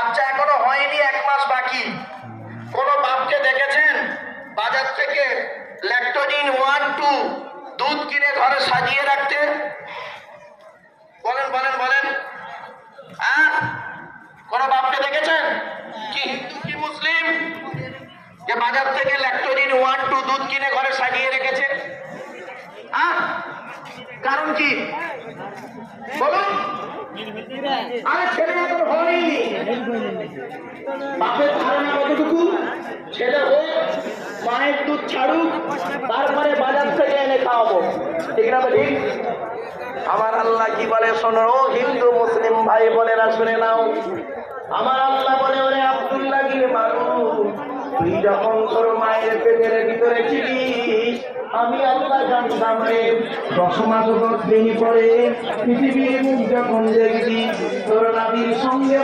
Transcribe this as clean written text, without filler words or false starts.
বাচ্চা এখনো হয়নি, 1 মাস বাকি। কোন বাপকে দেখেছেন বাজার থেকে ল্যাকটোজিন 1, 2 দুধ কিনে ঘরে সাজিয়ে রাখতে? বলেন বলেন বলেন। কোন বাপকে দেখেছেন? কি হিন্দু কি মুসলিম যে বাজার থেকে ল্যাকটোজিন 1, 2 দুধ কিনে ঘরে সাজিয়ে রেখেছে? কারণ কি বলুন? আরে ছেলে এখন হয়নি, বাপের ধারণা কতটুকু? ছেলে হোক, মায়ের দুধ ছাড়ুক, তারপরে বাজার থেকে এনে খাওয়াবো, ঠিক না? ঠিক। আমার আল্লাহ কি বলে শোনো, ও হিন্দু মুসলিম ভাই বোনেরা শুনে নাও। আমার আল্লাহ বলে, ওরে আব্দুল্লাহ কি মানুষ, তুই যখন তোর মায়ের পেটের ভিতরে ছিলিস, আমি আল্লাহ জানতাম রে 10 মাস 10 দিন পরে পৃথিবীর মুখ যখন দেখবি, তোর